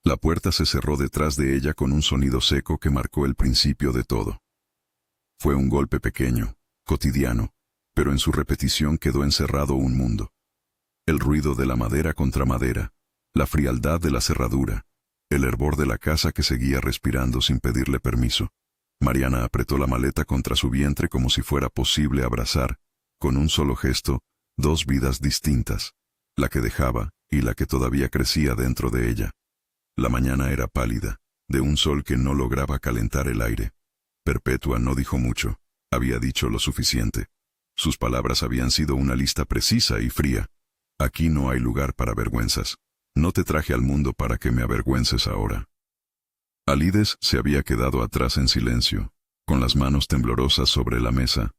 La puerta se cerró detrás de ella con un sonido seco que marcó el principio de todo. Fue un golpe pequeño, cotidiano, pero en su repetición quedó encerrado un mundo. El ruido de la madera contra madera, la frialdad de la cerradura, el hervor de la casa que seguía respirando sin pedirle permiso. Mariana apretó la maleta contra su vientre como si fuera posible abrazar, con un solo gesto, dos vidas distintas, la que dejaba y la que todavía crecía dentro de ella. La mañana era pálida, de un sol que no lograba calentar el aire. Perpetua no dijo mucho, había dicho lo suficiente. Sus palabras habían sido una lista precisa y fría. Aquí no hay lugar para vergüenzas. No te traje al mundo para que me avergüences ahora. Alides se había quedado atrás en silencio, con las manos temblorosas sobre la mesa,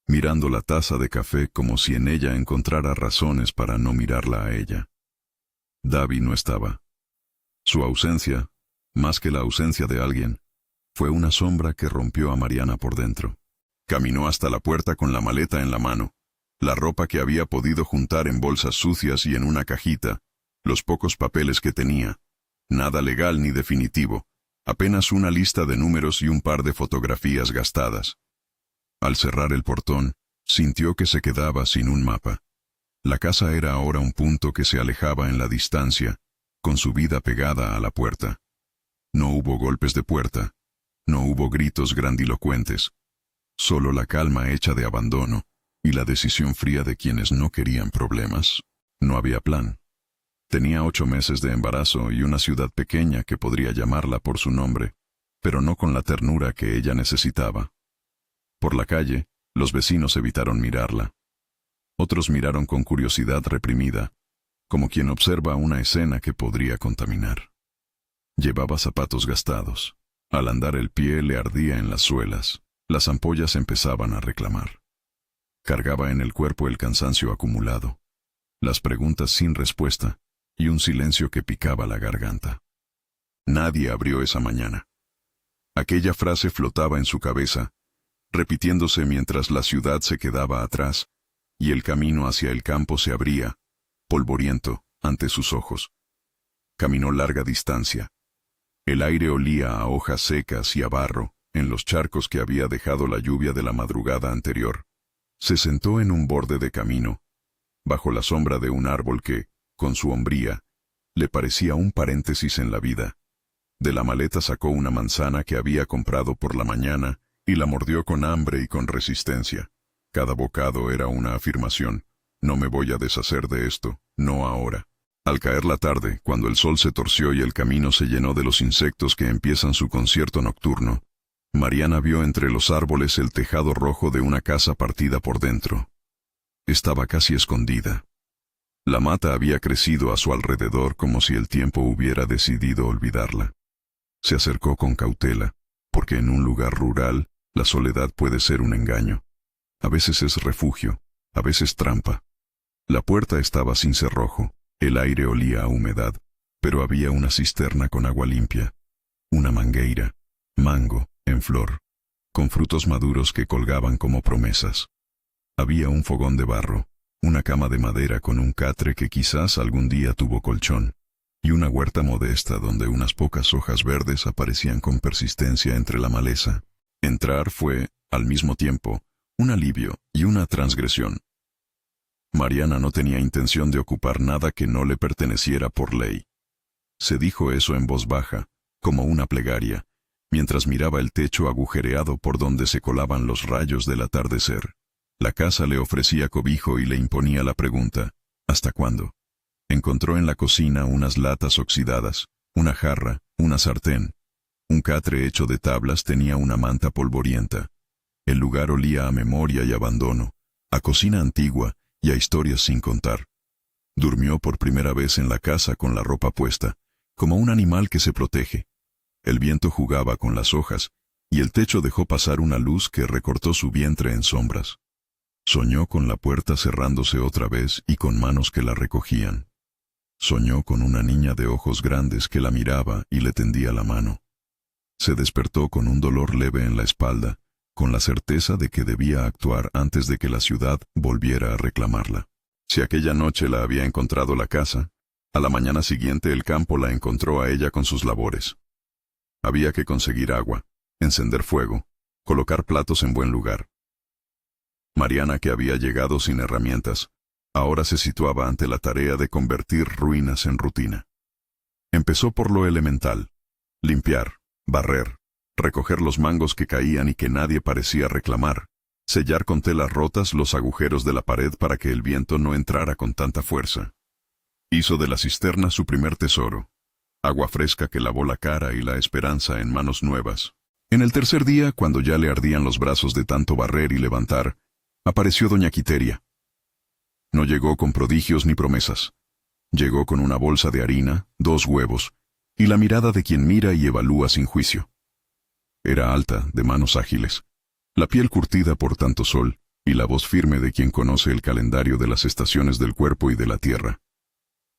mirando la taza de café como si en ella encontrara razones para no mirarla a ella. Davi no estaba. Su ausencia, más que la ausencia de alguien, fue una sombra que rompió a Mariana por dentro. Caminó hasta la puerta con la maleta en la mano, la ropa que había podido juntar en bolsas sucias y en una cajita, los pocos papeles que tenía, nada legal ni definitivo, apenas una lista de números y un par de fotografías gastadas. Al cerrar el portón, sintió que se quedaba sin un mapa. La casa era ahora un punto que se alejaba en la distancia, con su vida pegada a la puerta. No hubo golpes de puerta, no hubo gritos grandilocuentes, solo la calma hecha de abandono y la decisión fría de quienes no querían problemas. No había plan. Tenía 8 meses de embarazo y una ciudad pequeña que podría llamarla por su nombre, pero no con la ternura que ella necesitaba. Por la calle, los vecinos evitaron mirarla. Otros miraron con curiosidad reprimida, como quien observa una escena que podría contaminar. Llevaba zapatos gastados. Al andar el pie le ardía en las suelas. Las ampollas empezaban a reclamar. Cargaba en el cuerpo el cansancio acumulado, las preguntas sin respuesta y un silencio que picaba la garganta. Nadie abrió esa mañana. Aquella frase flotaba en su cabeza, repitiéndose mientras la ciudad se quedaba atrás y el camino hacia el campo se abría, polvoriento, ante sus ojos. Caminó larga distancia. El aire olía a hojas secas y a barro en los charcos que había dejado la lluvia de la madrugada anterior. Se sentó en un borde de camino, bajo la sombra de un árbol que, con su hombría, le parecía un paréntesis en la vida. De la maleta sacó una manzana que había comprado por la mañana y la mordió con hambre y con resistencia. Cada bocado era una afirmación. No me voy a deshacer de esto, no ahora. Al caer la tarde, cuando el sol se torció y el camino se llenó de los insectos que empiezan su concierto nocturno, Mariana vio entre los árboles el tejado rojo de una casa partida por dentro. Estaba casi escondida. La mata había crecido a su alrededor como si el tiempo hubiera decidido olvidarla. Se acercó con cautela, porque en un lugar rural, la soledad puede ser un engaño. A veces es refugio, a veces trampa. La puerta estaba sin cerrojo, el aire olía a humedad, pero había una cisterna con agua limpia, una mangueira, mango, en flor, con frutos maduros que colgaban como promesas. Había un fogón de barro, una cama de madera con un catre que quizás algún día tuvo colchón, y una huerta modesta donde unas pocas hojas verdes aparecían con persistencia entre la maleza. Entrar fue, al mismo tiempo, un alivio y una transgresión. Mariana no tenía intención de ocupar nada que no le perteneciera por ley. Se dijo eso en voz baja, como una plegaria, mientras miraba el techo agujereado por donde se colaban los rayos del atardecer. La casa le ofrecía cobijo y le imponía la pregunta, ¿hasta cuándo? Encontró en la cocina unas latas oxidadas, una jarra, una sartén. Un catre hecho de tablas tenía una manta polvorienta. El lugar olía a memoria y abandono, a cocina antigua y a historias sin contar. Durmió por primera vez en la casa con la ropa puesta, como un animal que se protege. El viento jugaba con las hojas, y el techo dejó pasar una luz que recortó su vientre en sombras. Soñó con la puerta cerrándose otra vez y con manos que la recogían. Soñó con una niña de ojos grandes que la miraba y le tendía la mano. Se despertó con un dolor leve en la espalda, con la certeza de que debía actuar antes de que la ciudad volviera a reclamarla. Si aquella noche la había encontrado la casa, A la mañana siguiente el campo la encontró a ella con sus labores. Había que conseguir agua, encender fuego, colocar platos en buen lugar. Mariana, que había llegado sin herramientas, ahora se situaba ante la tarea de convertir ruinas en rutina. Empezó por lo elemental: limpiar, barrer, recoger los mangos que caían y que nadie parecía reclamar, sellar con telas rotas los agujeros de la pared para que el viento no entrara con tanta fuerza. Hizo de la cisterna su primer tesoro, agua fresca que lavó la cara y la esperanza en manos nuevas. En el tercer día, cuando ya le ardían los brazos de tanto barrer y levantar, apareció doña Quiteria. No llegó con prodigios ni promesas. Llegó con una bolsa de harina, 2 huevos, y la mirada de quien mira y evalúa sin juicio. Era alta, de manos ágiles, la piel curtida por tanto sol, y la voz firme de quien conoce el calendario de las estaciones del cuerpo y de la tierra.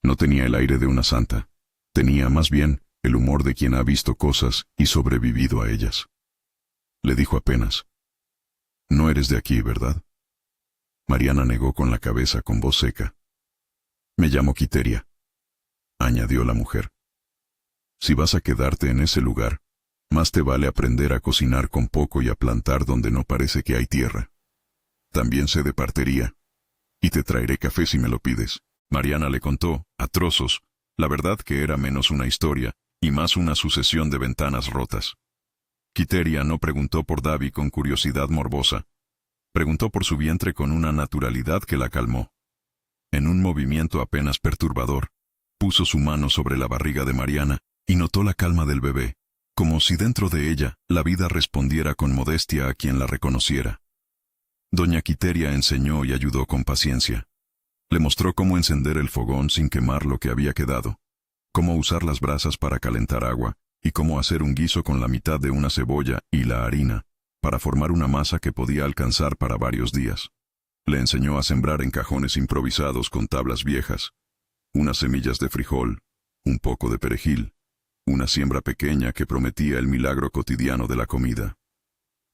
No tenía el aire de una santa, tenía más bien el humor de quien ha visto cosas y sobrevivido a ellas. Le dijo apenas: «No eres de aquí, ¿verdad?». Mariana negó con la cabeza con voz seca. «Me llamo Quiteria», añadió la mujer. «Si vas a quedarte en ese lugar, más te vale aprender a cocinar con poco y a plantar donde no parece que hay tierra. También sé de partería, y te traeré café si me lo pides». Mariana le contó, a trozos, la verdad, que era menos una historia, y más una sucesión de ventanas rotas. Quiteria no preguntó por Davi con curiosidad morbosa. Preguntó por su vientre con una naturalidad que la calmó. En un movimiento apenas perturbador, puso su mano sobre la barriga de Mariana y notó la calma del bebé, como si dentro de ella la vida respondiera con modestia a quien la reconociera. Doña Quiteria enseñó y ayudó con paciencia. Le mostró cómo encender el fogón sin quemar lo que había quedado, cómo usar las brasas para calentar agua, y cómo hacer un guiso con la mitad de una cebolla y la harina, para formar una masa que podía alcanzar para varios días. Le enseñó a sembrar en cajones improvisados con tablas viejas, unas semillas de frijol, un poco de perejil, una siembra pequeña que prometía el milagro cotidiano de la comida.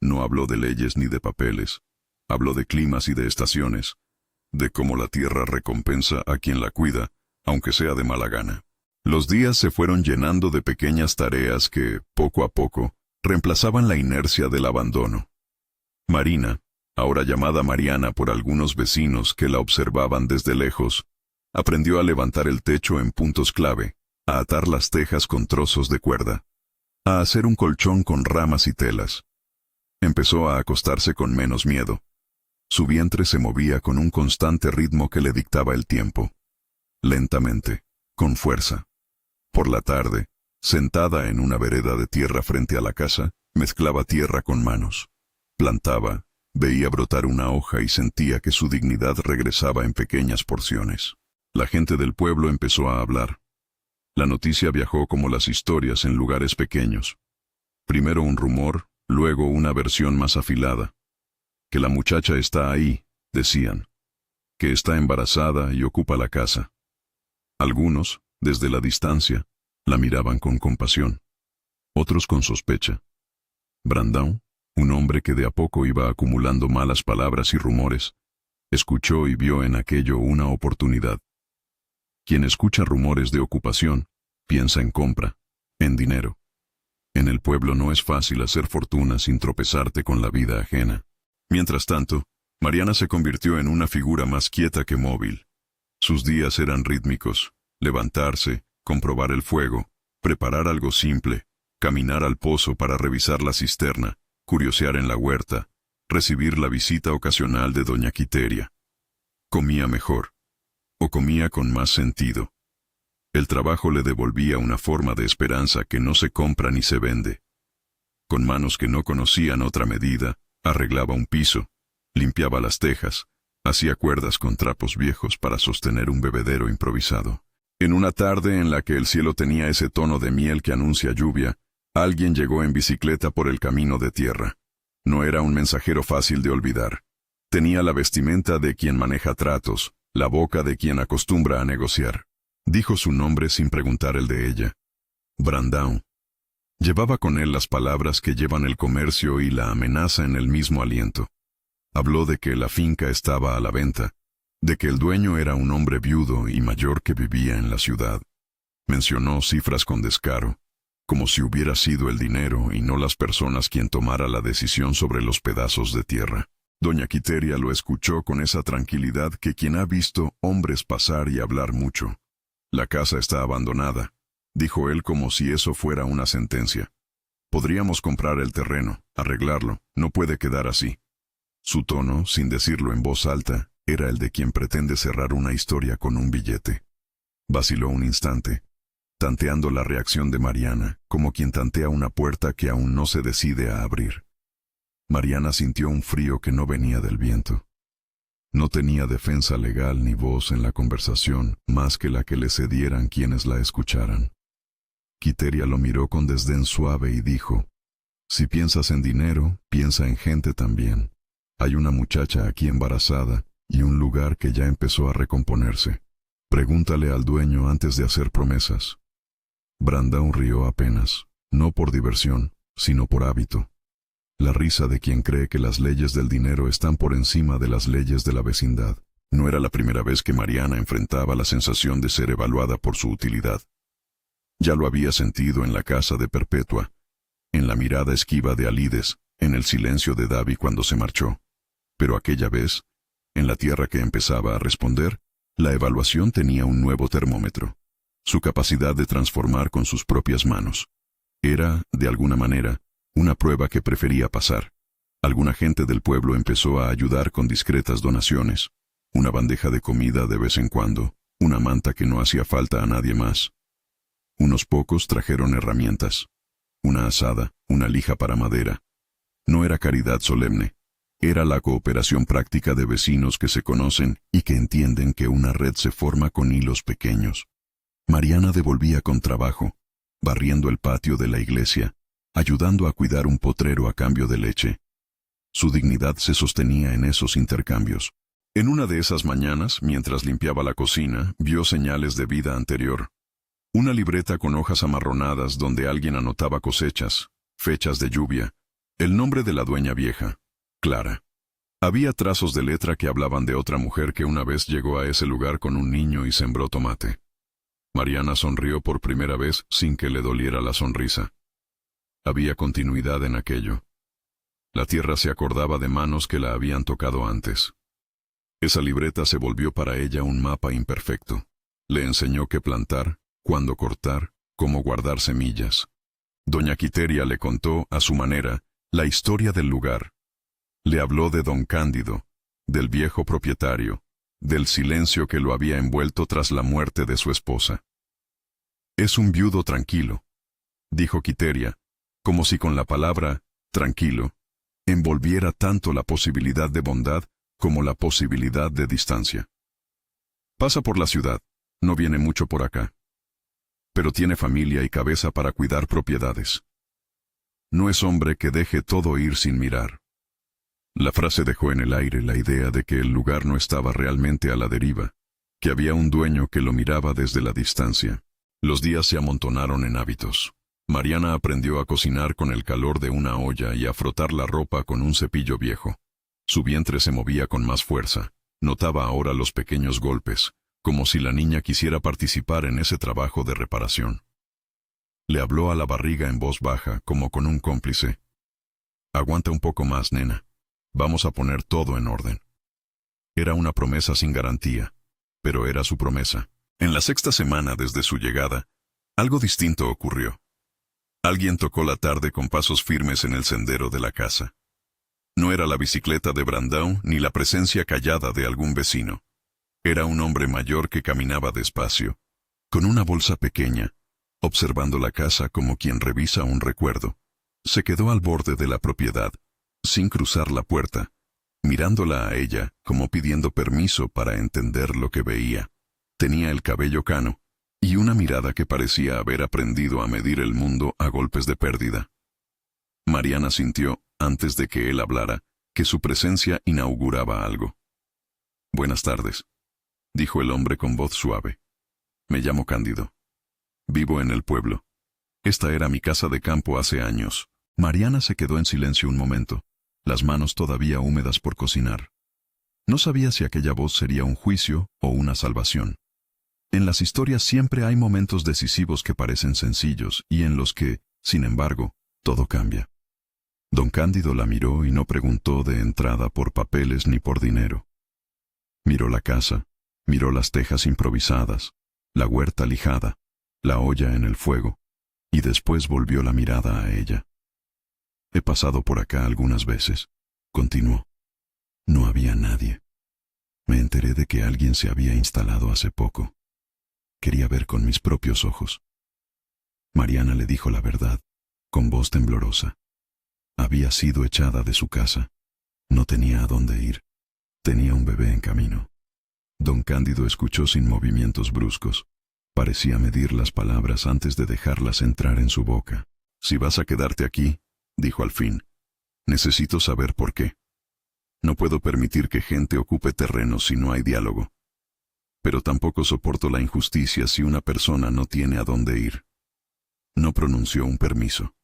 No habló de leyes ni de papeles, habló de climas y de estaciones, de cómo la tierra recompensa a quien la cuida, aunque sea de mala gana. Los días se fueron llenando de pequeñas tareas que, poco a poco, reemplazaban la inercia del abandono. Marina, ahora llamada Mariana por algunos vecinos que la observaban desde lejos, aprendió a levantar el techo en puntos clave, a atar las tejas con trozos de cuerda, a hacer un colchón con ramas y telas. Empezó a acostarse con menos miedo. Su vientre se movía con un constante ritmo que le dictaba el tiempo. Lentamente, con fuerza. Por la tarde, sentada en una vereda de tierra frente a la casa, mezclaba tierra con manos. Plantaba, veía brotar una hoja y sentía que su dignidad regresaba en pequeñas porciones. La gente del pueblo empezó a hablar. La noticia viajó como las historias en lugares pequeños. Primero un rumor, luego una versión más afilada. Que la muchacha está ahí, decían. Que está embarazada y ocupa la casa. Algunos, desde la distancia, la miraban con compasión. Otros con sospecha. Brandão, un hombre que de a poco iba acumulando malas palabras y rumores, escuchó y vio en aquello una oportunidad. Quien escucha rumores de ocupación, piensa en compra, en dinero. En el pueblo no es fácil hacer fortuna sin tropezarte con la vida ajena. Mientras tanto, Mariana se convirtió en una figura más quieta que móvil. Sus días eran rítmicos: levantarse, comprobar el fuego, preparar algo simple, caminar al pozo para revisar la cisterna, curiosear en la huerta, recibir la visita ocasional de doña Quiteria. Comía mejor, o comía con más sentido. El trabajo le devolvía una forma de esperanza que no se compra ni se vende. Con manos que no conocían otra medida, arreglaba un piso, limpiaba las tejas, hacía cuerdas con trapos viejos para sostener un bebedero improvisado. En una tarde en la que el cielo tenía ese tono de miel que anuncia lluvia, alguien llegó en bicicleta por el camino de tierra. No era un mensajero fácil de olvidar. Tenía la vestimenta de quien maneja tratos, la boca de quien acostumbra a negociar. Dijo su nombre sin preguntar el de ella. Brandão. Llevaba con él las palabras que llevan el comercio y la amenaza en el mismo aliento. Habló de que la finca estaba a la venta, de que el dueño era un hombre viudo y mayor que vivía en la ciudad. Mencionó cifras con descaro, como si hubiera sido el dinero y no las personas quien tomara la decisión sobre los pedazos de tierra. Doña Quiteria lo escuchó con esa tranquilidad que quien ha visto hombres pasar y hablar mucho. La casa está abandonada, dijo él como si eso fuera una sentencia. Podríamos comprar el terreno, arreglarlo, no puede quedar así. Su tono, sin decirlo en voz alta, era el de quien pretende cerrar una historia con un billete. Vaciló un instante, tanteando la reacción de Mariana, como quien tantea una puerta que aún no se decide a abrir. Mariana sintió un frío que no venía del viento. No tenía defensa legal ni voz en la conversación, más que la que le cedieran quienes la escucharan. Quiteria lo miró con desdén suave y dijo, «Si piensas en dinero, piensa en gente también. Hay una muchacha aquí embarazada y un lugar que ya empezó a recomponerse. Pregúntale al dueño antes de hacer promesas». Brandão rió apenas, no por diversión, sino por hábito. La risa de quien cree que las leyes del dinero están por encima de las leyes de la vecindad. No era la primera vez que Mariana enfrentaba la sensación de ser evaluada por su utilidad. Ya lo había sentido en la casa de Perpetua, en la mirada esquiva de Alides, en el silencio de Davi cuando se marchó. Pero aquella vez, en la tierra que empezaba a responder, la evaluación tenía un nuevo termómetro. Su capacidad de transformar con sus propias manos. Era, de alguna manera, una prueba que prefería pasar. Alguna gente del pueblo empezó a ayudar con discretas donaciones. Una bandeja de comida de vez en cuando, una manta que no hacía falta a nadie más. Unos pocos trajeron herramientas. Una azada, una lija para madera. No era caridad solemne. Era la cooperación práctica de vecinos que se conocen y que entienden que una red se forma con hilos pequeños. Mariana devolvía con trabajo, barriendo el patio de la iglesia, ayudando a cuidar un potrero a cambio de leche. Su dignidad se sostenía en esos intercambios. En una de esas mañanas, mientras limpiaba la cocina, vio señales de vida anterior. Una libreta con hojas amarronadas donde alguien anotaba cosechas, fechas de lluvia, el nombre de la dueña vieja, Clara. Había trazos de letra que hablaban de otra mujer que una vez llegó a ese lugar con un niño y sembró tomate. Mariana sonrió por primera vez sin que le doliera la sonrisa. Había continuidad en aquello. La tierra se acordaba de manos que la habían tocado antes. Esa libreta se volvió para ella un mapa imperfecto. Le enseñó qué plantar, cuándo cortar, cómo guardar semillas. Doña Quiteria le contó, a su manera, la historia del lugar. Le habló de don Cándido, del viejo propietario, del silencio que lo había envuelto tras la muerte de su esposa. «Es un viudo tranquilo», dijo Quiteria, como si con la palabra «tranquilo» envolviera tanto la posibilidad de bondad como la posibilidad de distancia. Pasa por la ciudad, no viene mucho por acá. Pero tiene familia y cabeza para cuidar propiedades. No es hombre que deje todo ir sin mirar. La frase dejó en el aire la idea de que el lugar no estaba realmente a la deriva, que había un dueño que lo miraba desde la distancia. Los días se amontonaron en hábitos. Mariana aprendió a cocinar con el calor de una olla y a frotar la ropa con un cepillo viejo. Su vientre se movía con más fuerza. Notaba ahora los pequeños golpes, como si la niña quisiera participar en ese trabajo de reparación. Le habló a la barriga en voz baja, como con un cómplice. «Aguanta un poco más, nena. Vamos a poner todo en orden». Era una promesa sin garantía, pero era su promesa. En la sexta semana desde su llegada, algo distinto ocurrió. Alguien tocó la tarde con pasos firmes en el sendero de la casa. No era la bicicleta de Brandão ni la presencia callada de algún vecino. Era un hombre mayor que caminaba despacio, con una bolsa pequeña, observando la casa como quien revisa un recuerdo. Se quedó al borde de la propiedad, sin cruzar la puerta, mirándola a ella como pidiendo permiso para entender lo que veía. Tenía el cabello cano, y una mirada que parecía haber aprendido a medir el mundo a golpes de pérdida. Mariana sintió, antes de que él hablara, que su presencia inauguraba algo. «Buenas tardes», dijo el hombre con voz suave. «Me llamo Cándido. Vivo en el pueblo. Esta era mi casa de campo hace años». Mariana se quedó en silencio un momento, las manos todavía húmedas por cocinar. No sabía si aquella voz sería un juicio o una salvación. En las historias siempre hay momentos decisivos que parecen sencillos y en los que, sin embargo, todo cambia. Don Cándido la miró y no preguntó de entrada por papeles ni por dinero. Miró la casa, miró las tejas improvisadas, la huerta lijada, la olla en el fuego, y después volvió la mirada a ella. He pasado por acá algunas veces, continuó. No había nadie. Me enteré de que alguien se había instalado hace poco. Quería ver con mis propios ojos. Mariana le dijo la verdad, con voz temblorosa. Había sido echada de su casa. No tenía a dónde ir. Tenía un bebé en camino. Don Cándido escuchó sin movimientos bruscos. Parecía medir las palabras antes de dejarlas entrar en su boca. Si vas a quedarte aquí, dijo al fin, necesito saber por qué. No puedo permitir que gente ocupe terreno si no hay diálogo. Pero tampoco soporto la injusticia si una persona no tiene a dónde ir. No pronunció un permiso.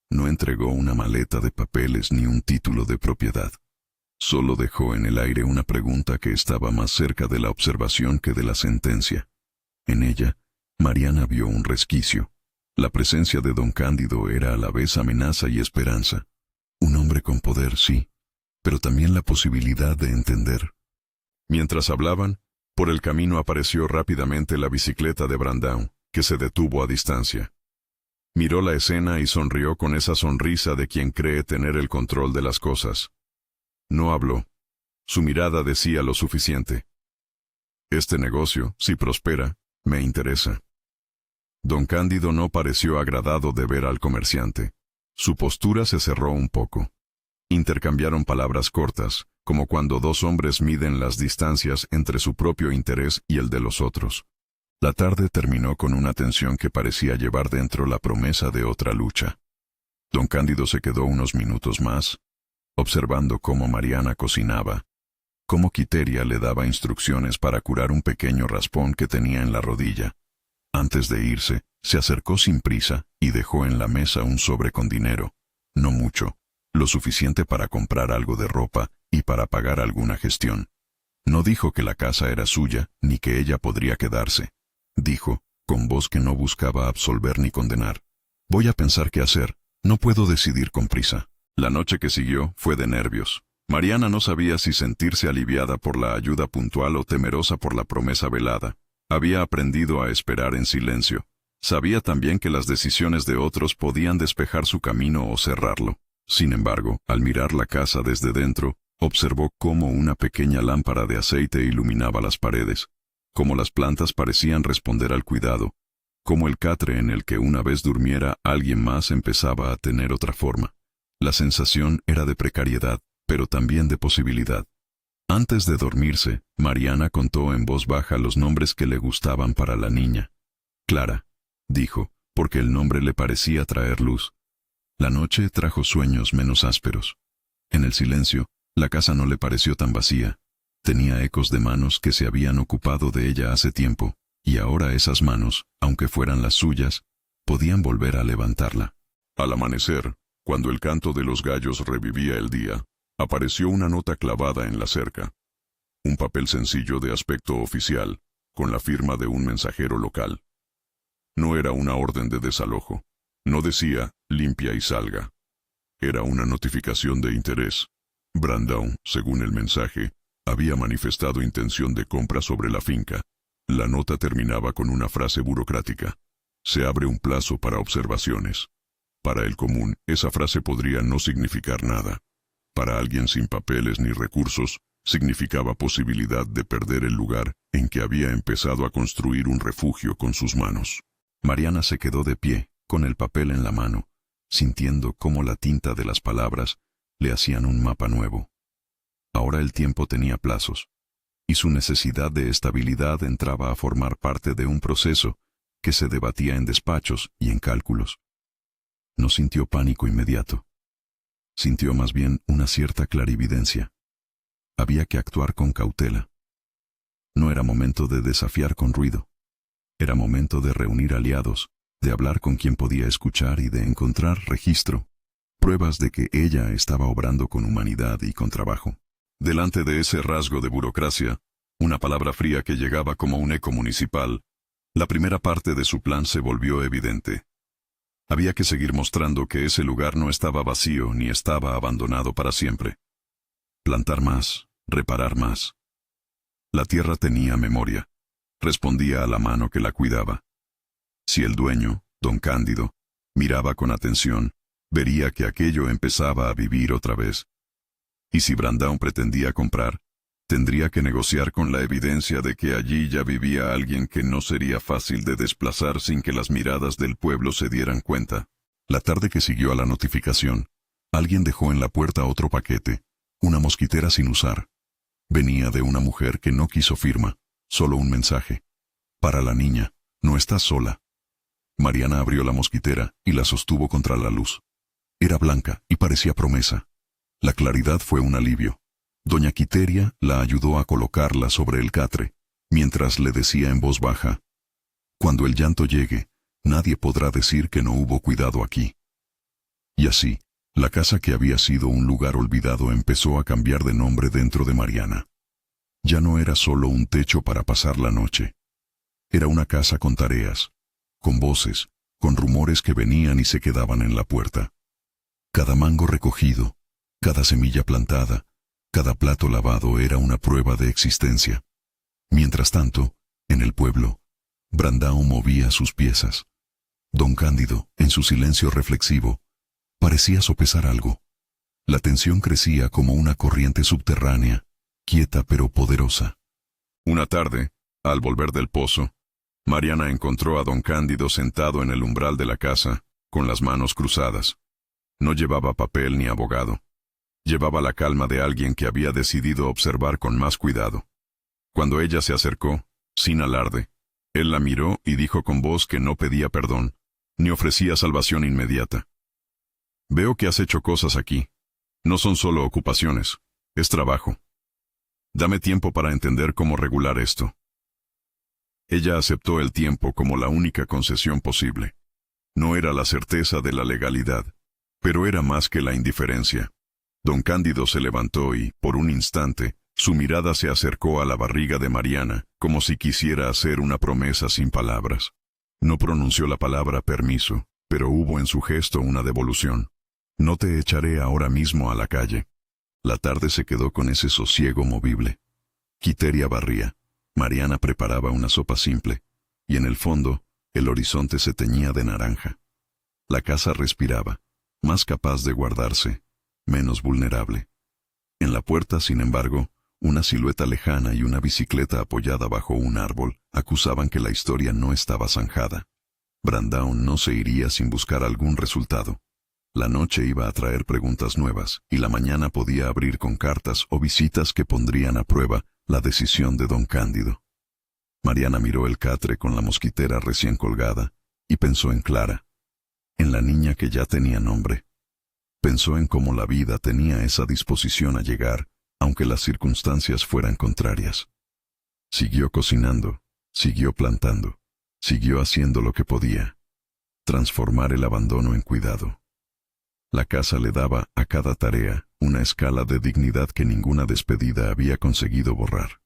No entregó una maleta de papeles ni un título de propiedad. Solo dejó en el aire una pregunta que estaba más cerca de la observación que de la sentencia. En ella, Mariana vio un resquicio. La presencia de don Cándido era a la vez amenaza y esperanza. Un hombre con poder, sí, pero también la posibilidad de entender. Mientras hablaban, por el camino apareció rápidamente la bicicleta de Brandão, que se detuvo a distancia. Miró la escena y sonrió con esa sonrisa de quien cree tener el control de las cosas. No habló. Su mirada decía lo suficiente. Este negocio, si prospera, me interesa. Don Cándido no pareció agradado de ver al comerciante. Su postura se cerró un poco. Intercambiaron palabras cortas, como cuando dos hombres miden las distancias entre su propio interés y el de los otros. La tarde terminó con una tensión que parecía llevar dentro la promesa de otra lucha. Don Cándido se quedó unos minutos más, observando cómo Mariana cocinaba, cómo Quiteria le daba instrucciones para curar un pequeño raspón que tenía en la rodilla. Antes de irse, se acercó sin prisa y dejó en la mesa un sobre con dinero, no mucho, lo suficiente para comprar algo de ropa y para pagar alguna gestión. No dijo que la casa era suya ni que ella podría quedarse. Dijo, con voz que no buscaba absolver ni condenar. Voy a pensar qué hacer, no puedo decidir con prisa. La noche que siguió fue de nervios. Mariana no sabía si sentirse aliviada por la ayuda puntual o temerosa por la promesa velada. Había aprendido a esperar en silencio. Sabía también que las decisiones de otros podían despejar su camino o cerrarlo. Sin embargo, al mirar la casa desde dentro, observó cómo una pequeña lámpara de aceite iluminaba las paredes, cómo las plantas parecían responder al cuidado, cómo el catre en el que una vez durmiera alguien más empezaba a tener otra forma. La sensación era de precariedad, pero también de posibilidad. Antes de dormirse, Mariana contó en voz baja los nombres que le gustaban para la niña. Clara, dijo, porque el nombre le parecía traer luz. La noche trajo sueños menos ásperos. En el silencio, la casa no le pareció tan vacía. Tenía ecos de manos que se habían ocupado de ella hace tiempo, y ahora esas manos, aunque fueran las suyas, podían volver a levantarla. Al amanecer, cuando el canto de los gallos revivía el día, apareció una nota clavada en la cerca. Un papel sencillo de aspecto oficial, con la firma de un mensajero local. No era una orden de desalojo. No decía, limpia y salga. Era una notificación de interés. Brandão, según el mensaje, había manifestado intención de compra sobre la finca. La nota terminaba con una frase burocrática. Se abre un plazo para observaciones. Para el común, esa frase podría no significar nada. Para alguien sin papeles ni recursos, significaba posibilidad de perder el lugar en que había empezado a construir un refugio con sus manos. Mariana se quedó de pie, con el papel en la mano, sintiendo cómo la tinta de las palabras le hacían un mapa nuevo. Ahora el tiempo tenía plazos, y su necesidad de estabilidad entraba a formar parte de un proceso que se debatía en despachos y en cálculos. No sintió pánico inmediato. Sintió más bien una cierta clarividencia. Había que actuar con cautela. No era momento de desafiar con ruido. Era momento de reunir aliados, de hablar con quien podía escuchar y de encontrar registro, pruebas de que ella estaba obrando con humanidad y con trabajo. Delante de ese rasgo de burocracia, una palabra fría que llegaba como un eco municipal, la primera parte de su plan se volvió evidente. Había que seguir mostrando que ese lugar no estaba vacío ni estaba abandonado para siempre. Plantar más, reparar más. La tierra tenía memoria. Respondía a la mano que la cuidaba. Si el dueño, don Cándido, miraba con atención, vería que aquello empezaba a vivir otra vez. Y si Brandão pretendía comprar, tendría que negociar con la evidencia de que allí ya vivía alguien que no sería fácil de desplazar sin que las miradas del pueblo se dieran cuenta. La tarde que siguió a la notificación, alguien dejó en la puerta otro paquete, una mosquitera sin usar. Venía de una mujer que no quiso firma, solo un mensaje. Para la niña, no estás sola. Mariana abrió la mosquitera y la sostuvo contra la luz. Era blanca y parecía promesa. La claridad fue un alivio. Doña Quiteria la ayudó a colocarla sobre el catre, mientras le decía en voz baja: «Cuando el llanto llegue, nadie podrá decir que no hubo cuidado aquí». Y así, la casa que había sido un lugar olvidado empezó a cambiar de nombre dentro de Mariana. Ya no era solo un techo para pasar la noche. Era una casa con tareas, con voces, con rumores que venían y se quedaban en la puerta. Cada mango recogido, cada semilla plantada, cada plato lavado era una prueba de existencia. Mientras tanto, en el pueblo, Brandão movía sus piezas. Don Cándido, en su silencio reflexivo, parecía sopesar algo. La tensión crecía como una corriente subterránea, quieta pero poderosa. Una tarde, al volver del pozo, Mariana encontró a don Cándido sentado en el umbral de la casa, con las manos cruzadas. No llevaba papel ni abogado. Llevaba la calma de alguien que había decidido observar con más cuidado. Cuando ella se acercó, sin alarde, él la miró y dijo con voz que no pedía perdón, ni ofrecía salvación inmediata: «Veo que has hecho cosas aquí. No son solo ocupaciones, es trabajo. Dame tiempo para entender cómo regular esto». Ella aceptó el tiempo como la única concesión posible. No era la certeza de la legalidad, pero era más que la indiferencia. Don Cándido se levantó y, por un instante, su mirada se acercó a la barriga de Mariana, como si quisiera hacer una promesa sin palabras. No pronunció la palabra permiso, pero hubo en su gesto una devolución. «No te echaré ahora mismo a la calle». La tarde se quedó con ese sosiego movible. Quiteria barría, Mariana preparaba una sopa simple, y en el fondo, el horizonte se teñía de naranja. La casa respiraba, más capaz de guardarse, menos vulnerable. En la puerta, sin embargo, una silueta lejana y una bicicleta apoyada bajo un árbol acusaban que la historia no estaba zanjada. Brandão no se iría sin buscar algún resultado. La noche iba a traer preguntas nuevas, y la mañana podía abrir con cartas o visitas que pondrían a prueba la decisión de don Cándido. Mariana miró el catre con la mosquitera recién colgada, y pensó en Clara, en la niña que ya tenía nombre. Pensó en cómo la vida tenía esa disposición a llegar, aunque las circunstancias fueran contrarias. Siguió cocinando, siguió plantando, siguió haciendo lo que podía. Transformar el abandono en cuidado. La casa le daba a cada tarea una escala de dignidad que ninguna despedida había conseguido borrar.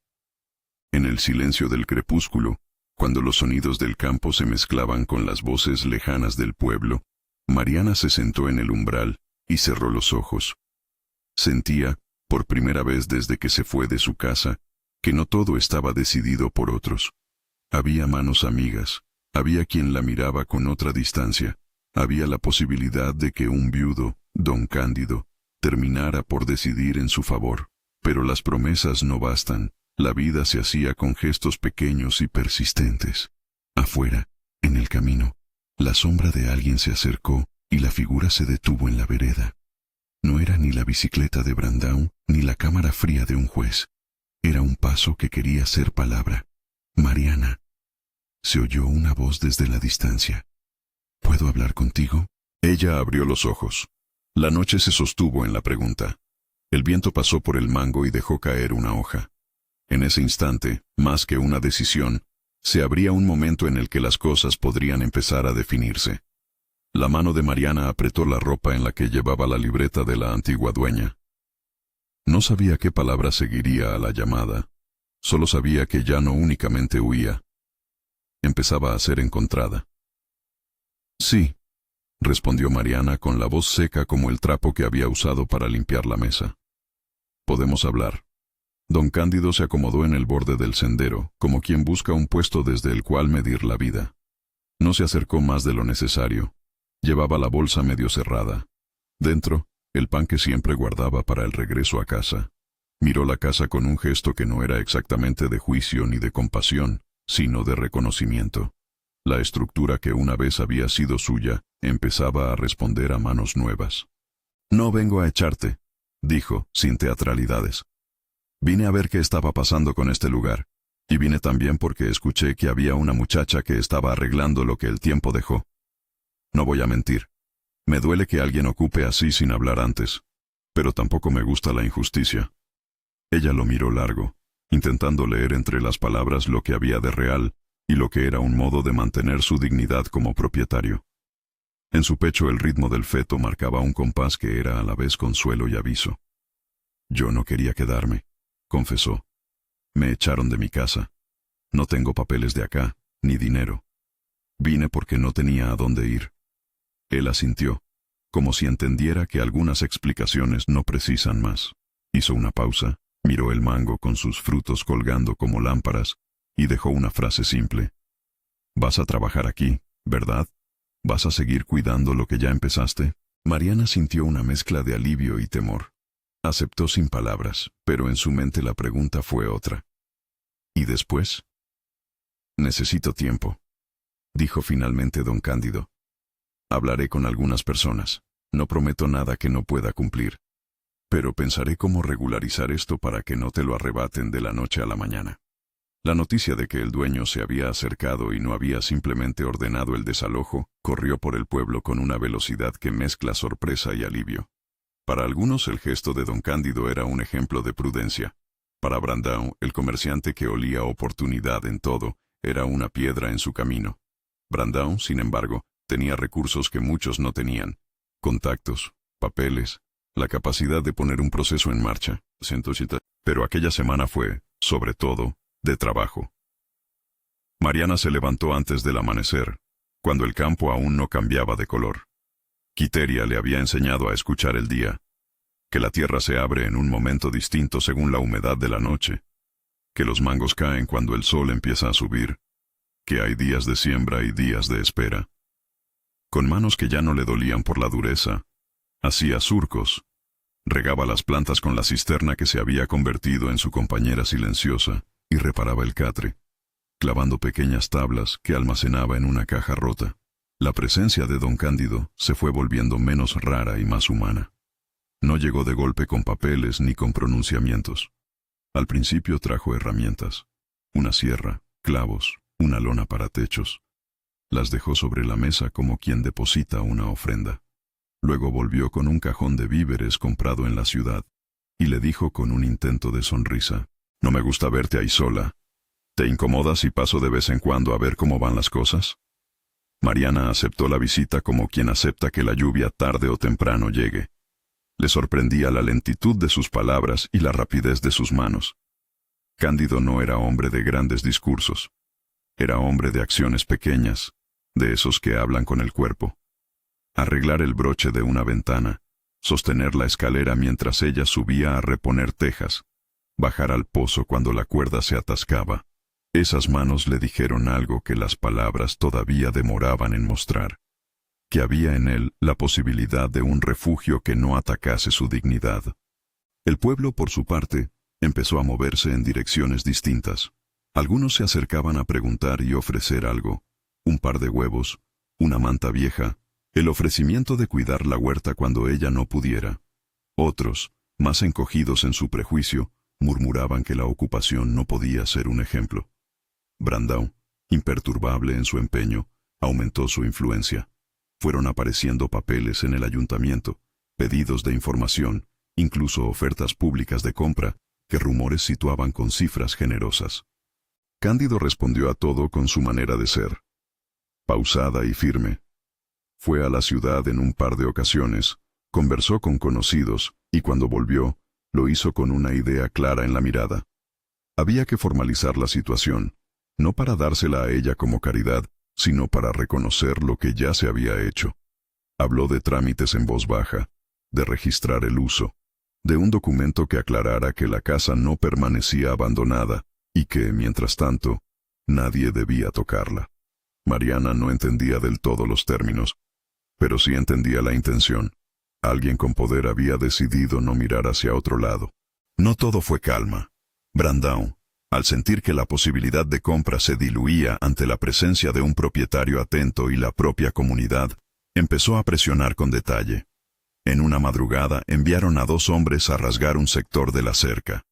En el silencio del crepúsculo, cuando los sonidos del campo se mezclaban con las voces lejanas del pueblo, Mariana se sentó en el umbral y cerró los ojos. Sentía, por primera vez desde que se fue de su casa, que no todo estaba decidido por otros. Había manos amigas, había quien la miraba con otra distancia, había la posibilidad de que un viudo, don Cándido, terminara por decidir en su favor. Pero las promesas no bastan, la vida se hacía con gestos pequeños y persistentes. Afuera, en el camino, la sombra de alguien se acercó y la figura se detuvo en la vereda. No era ni la bicicleta de Brandão ni la cámara fría de un juez. Era un paso que quería ser palabra. «Mariana». Se oyó una voz desde la distancia. «¿Puedo hablar contigo?» Ella abrió los ojos. La noche se sostuvo en la pregunta. El viento pasó por el mango y dejó caer una hoja. En ese instante, más que una decisión, se abría un momento en el que las cosas podrían empezar a definirse. La mano de Mariana apretó la ropa en la que llevaba la libreta de la antigua dueña. No sabía qué palabra seguiría a la llamada. Solo sabía que ya no únicamente huía. Empezaba a ser encontrada. Sí, respondió Mariana con la voz seca como el trapo que había usado para limpiar la mesa. Podemos hablar. Don Cándido se acomodó en el borde del sendero, como quien busca un puesto desde el cual medir la vida. No se acercó más de lo necesario. Llevaba la bolsa medio cerrada. Dentro, el pan que siempre guardaba para el regreso a casa. Miró la casa con un gesto que no era exactamente de juicio ni de compasión, sino de reconocimiento. La estructura que una vez había sido suya empezaba a responder a manos nuevas. No vengo a echarte, dijo, sin teatralidades. Vine a ver qué estaba pasando con este lugar, y vine también porque escuché que había una muchacha que estaba arreglando lo que el tiempo dejó. No voy a mentir. Me duele que alguien ocupe así sin hablar antes, pero tampoco me gusta la injusticia. Ella lo miró largo, intentando leer entre las palabras lo que había de real y lo que era un modo de mantener su dignidad como propietario. En su pecho el ritmo del feto marcaba un compás que era a la vez consuelo y aviso. Yo no quería quedarme, confesó. Me echaron de mi casa. No tengo papeles de acá, ni dinero. Vine porque no tenía a dónde ir. Él asintió, como si entendiera que algunas explicaciones no precisan más. Hizo una pausa, miró el mango con sus frutos colgando como lámparas, y dejó una frase simple. Vas a trabajar aquí, ¿verdad? ¿Vas a seguir cuidando lo que ya empezaste? Mariana sintió una mezcla de alivio y temor. Aceptó sin palabras, pero en su mente la pregunta fue otra. ¿Y después? Necesito tiempo, dijo finalmente don Cándido. Hablaré con algunas personas. No prometo nada que no pueda cumplir. Pero pensaré cómo regularizar esto para que no te lo arrebaten de la noche a la mañana. La noticia de que el dueño se había acercado y no había simplemente ordenado el desalojo, corrió por el pueblo con una velocidad que mezcla sorpresa y alivio. Para algunos el gesto de don Cándido era un ejemplo de prudencia. Para Brandão, el comerciante que olía oportunidad en todo, era una piedra en su camino. Brandão, sin embargo, tenía recursos que muchos no tenían. Contactos, papeles, la capacidad de poner un proceso en marcha. Pero aquella semana fue, sobre todo, de trabajo. Mariana se levantó antes del amanecer, cuando el campo aún no cambiaba de color. Quiteria le había enseñado a escuchar el día, que la tierra se abre en un momento distinto según la humedad de la noche, que los mangos caen cuando el sol empieza a subir, que hay días de siembra y días de espera. Con manos que ya no le dolían por la dureza, hacía surcos, regaba las plantas con la cisterna que se había convertido en su compañera silenciosa y reparaba el catre, clavando pequeñas tablas que almacenaba en una caja rota. La presencia de don Cándido se fue volviendo menos rara y más humana. No llegó de golpe con papeles ni con pronunciamientos. Al principio trajo herramientas, una sierra, clavos, una lona para techos. Las dejó sobre la mesa como quien deposita una ofrenda. Luego volvió con un cajón de víveres comprado en la ciudad, y le dijo con un intento de sonrisa, «No me gusta verte ahí sola. ¿Te incomoda si paso de vez en cuando a ver cómo van las cosas?» Mariana aceptó la visita como quien acepta que la lluvia tarde o temprano llegue. Le sorprendía la lentitud de sus palabras y la rapidez de sus manos. Cándido no era hombre de grandes discursos. Era hombre de acciones pequeñas, de esos que hablan con el cuerpo. Arreglar el broche de una ventana, sostener la escalera mientras ella subía a reponer tejas, bajar al pozo cuando la cuerda se atascaba. Esas manos le dijeron algo que las palabras todavía demoraban en mostrar, que había en él la posibilidad de un refugio que no atacase su dignidad. El pueblo, por su parte, empezó a moverse en direcciones distintas. Algunos se acercaban a preguntar y ofrecer algo, un par de huevos, una manta vieja, el ofrecimiento de cuidar la huerta cuando ella no pudiera. Otros, más encogidos en su prejuicio, murmuraban que la ocupación no podía ser un ejemplo. Brandão, imperturbable en su empeño, aumentó su influencia. Fueron apareciendo papeles en el ayuntamiento, pedidos de información, incluso ofertas públicas de compra, que rumores situaban con cifras generosas. Cándido respondió a todo con su manera de ser, pausada y firme. Fue a la ciudad en un par de ocasiones, conversó con conocidos, y cuando volvió, Lo hizo con una idea clara en la mirada. Había que formalizar la situación, no para dársela a ella como caridad, sino para reconocer lo que ya se había hecho. Habló de trámites en voz baja, de registrar el uso, de un documento que aclarara que la casa no permanecía abandonada y que, mientras tanto, nadie debía tocarla. Mariana no entendía del todo los términos, pero sí entendía la intención. Alguien con poder había decidido no mirar hacia otro lado. No todo fue calma. Brandão, al sentir que la posibilidad de compra se diluía ante la presencia de un propietario atento y la propia comunidad, empezó a presionar con detalle. En una madrugada enviaron a 2 hombres a rasgar un sector de la cerca.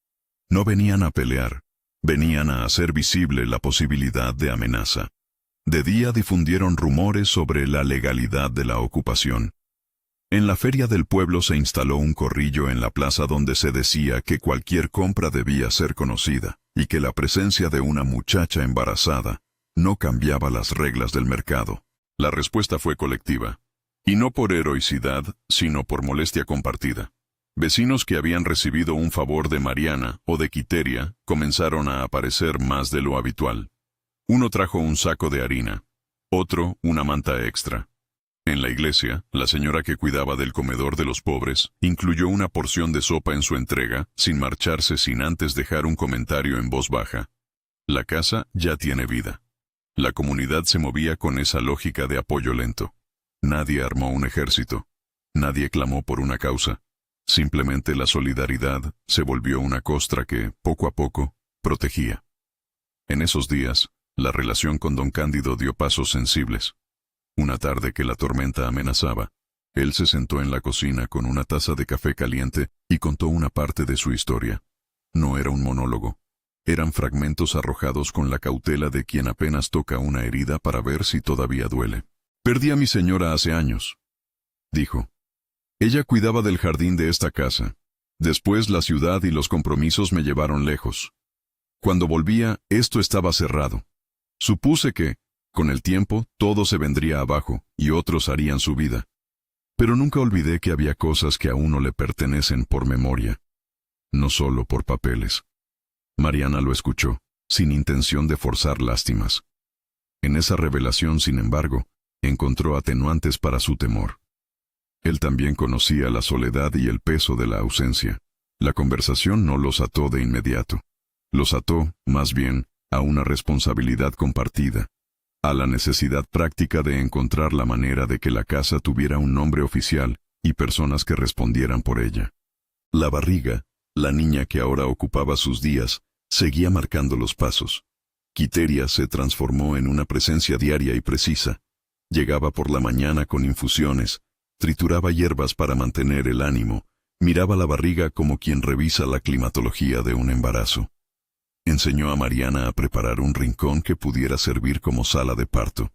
No venían a pelear, venían a hacer visible la posibilidad de amenaza. De día difundieron rumores sobre la legalidad de la ocupación. En la feria del pueblo se instaló un corrillo en la plaza donde se decía que cualquier compra debía ser conocida y que la presencia de una muchacha embarazada no cambiaba las reglas del mercado. La respuesta fue colectiva, y no por heroicidad, sino por molestia compartida. Vecinos que habían recibido un favor de Mariana o de Quiteria comenzaron a aparecer más de lo habitual. Uno trajo un saco de harina, otro una manta extra. En la iglesia, la señora que cuidaba del comedor de los pobres incluyó una porción de sopa en su entrega, sin marcharse sin antes dejar un comentario en voz baja. La casa ya tiene vida. La comunidad se movía con esa lógica de apoyo lento. Nadie armó un ejército. Nadie clamó por una causa. Simplemente la solidaridad se volvió una costra que, poco a poco, protegía. En esos días, la relación con don Cándido dio pasos sensibles. Una tarde que la tormenta amenazaba, él se sentó en la cocina con una taza de café caliente y contó una parte de su historia. No era un monólogo. Eran fragmentos arrojados con la cautela de quien apenas toca una herida para ver si todavía duele. «Perdí a mi señora hace años», dijo. «Ella cuidaba del jardín de esta casa. Después la ciudad y los compromisos me llevaron lejos. Cuando volvía, esto estaba cerrado. Supuse que, con el tiempo, todo se vendría abajo y otros harían su vida. Pero nunca olvidé que había cosas que a uno le pertenecen por memoria, no solo por papeles». Mariana lo escuchó, sin intención de forzar lástimas. En esa revelación, sin embargo, encontró atenuantes para su temor. Él también conocía la soledad y el peso de la ausencia. La conversación no los ató de inmediato. Los ató, más bien, a una responsabilidad compartida, a la necesidad práctica de encontrar la manera de que la casa tuviera un nombre oficial y personas que respondieran por ella. La barriga, la niña que ahora ocupaba sus días, seguía marcando los pasos. Quiteria se transformó en una presencia diaria y precisa. Llegaba por la mañana con infusiones, trituraba hierbas para mantener el ánimo, miraba la barriga como quien revisa la climatología de un embarazo. Enseñó a Mariana a preparar un rincón que pudiera servir como sala de parto.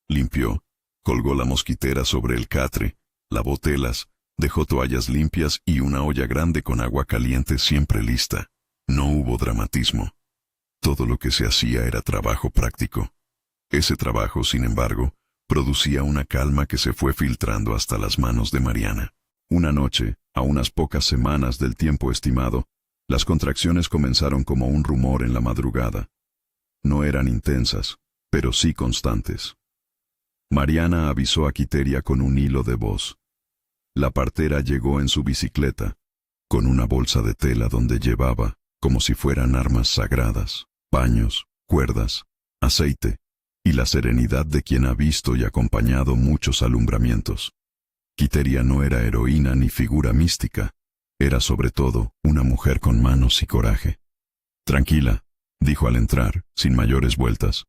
Limpió, colgó la mosquitera sobre el catre, lavó telas, dejó toallas limpias y una olla grande con agua caliente siempre lista. No hubo dramatismo. Todo lo que se hacía era trabajo práctico. Ese trabajo, sin embargo, producía una calma que se fue filtrando hasta las manos de Mariana. Una noche, a unas pocas semanas del tiempo estimado, las contracciones comenzaron como un rumor en la madrugada. No eran intensas, pero sí constantes. Mariana avisó a Quiteria con un hilo de voz. La partera llegó en su bicicleta, con una bolsa de tela donde llevaba, como si fueran armas sagradas, paños, cuerdas, aceite, y la serenidad de quien ha visto y acompañado muchos alumbramientos. Quiteria no era heroína ni figura mística, era sobre todo una mujer con manos y coraje. «Tranquila», dijo al entrar, sin mayores vueltas.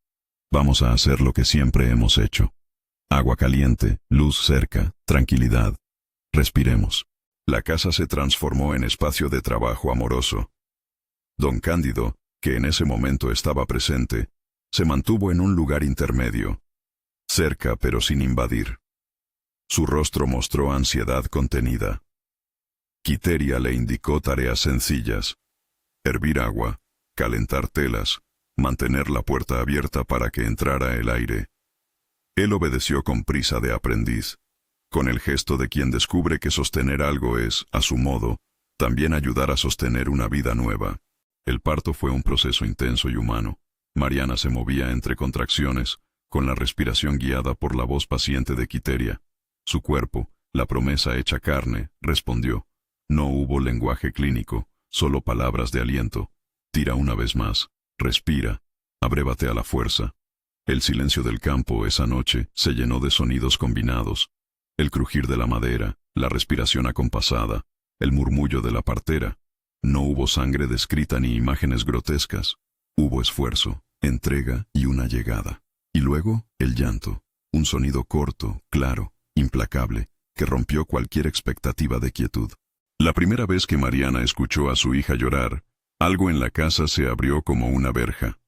«Vamos a hacer lo que siempre hemos hecho. Agua caliente, luz cerca, tranquilidad. Respiremos». La casa se transformó en espacio de trabajo amoroso. Don Cándido, que en ese momento estaba presente, se mantuvo en un lugar intermedio, cerca pero sin invadir. Su rostro mostró ansiedad contenida. Quiteria le indicó tareas sencillas: hervir agua, calentar telas, mantener la puerta abierta para que entrara el aire. Él obedeció con prisa de aprendiz, con el gesto de quien descubre que sostener algo es, a su modo, también ayudar a sostener una vida nueva. El parto fue un proceso intenso y humano. Mariana se movía entre contracciones, con la respiración guiada por la voz paciente de Quiteria. Su cuerpo, la promesa hecha carne, respondió. No hubo lenguaje clínico, solo palabras de aliento. Tira una vez más, respira, abrévate a la fuerza. El silencio del campo esa noche se llenó de sonidos combinados. El crujir de la madera, la respiración acompasada, el murmullo de la partera. No hubo sangre descrita ni imágenes grotescas. Hubo esfuerzo, entrega y una llegada. Y luego, el llanto, un sonido corto, claro, implacable, que rompió cualquier expectativa de quietud. La primera vez que Mariana escuchó a su hija llorar, algo en la casa se abrió como una verja.